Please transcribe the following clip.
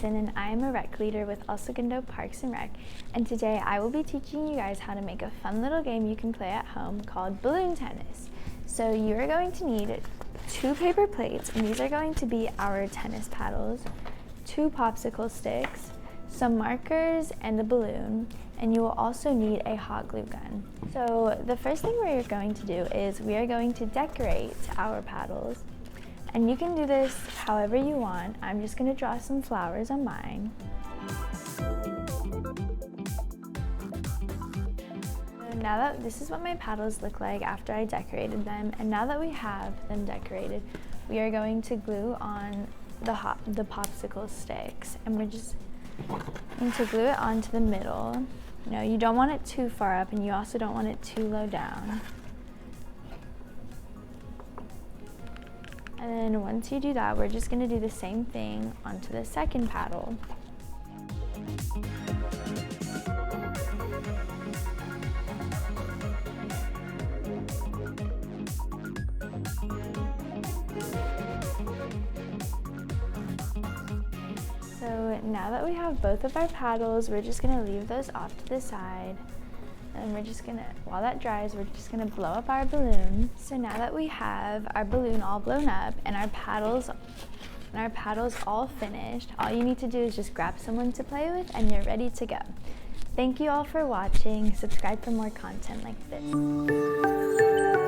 Madison and I am a rec leader with Segundo Parks and Rec, and today I will be teaching you guys how to make a fun little game you can play at home called balloon tennis. So you are going to need 2 paper plates, and these are going to be our tennis paddles, 2 popsicle sticks, some markers, and a balloon, and you will also need a hot glue gun. So the first thing we are going to do is we are going to decorate our paddles, and you can do this however you want. I'm just going to draw some flowers on mine. Now that this is what my paddles look like after I decorated them, and now that we have them decorated, we are going to glue on the popsicle sticks, and we're just going to glue it onto the middle. You don't want it too far up, and you also don't want it too low down. And then once you do that, we're just going to do the same thing onto the second paddle. So now that we have both of our paddles, we're just going to leave those off to the side. And we're just going to, while that dries, we're just going to blow up our balloon. So now that we have our balloon all blown up and our paddles all finished, all you need to do is just grab someone to play with and you're ready to go. Thank you all for watching. Subscribe for more content like this.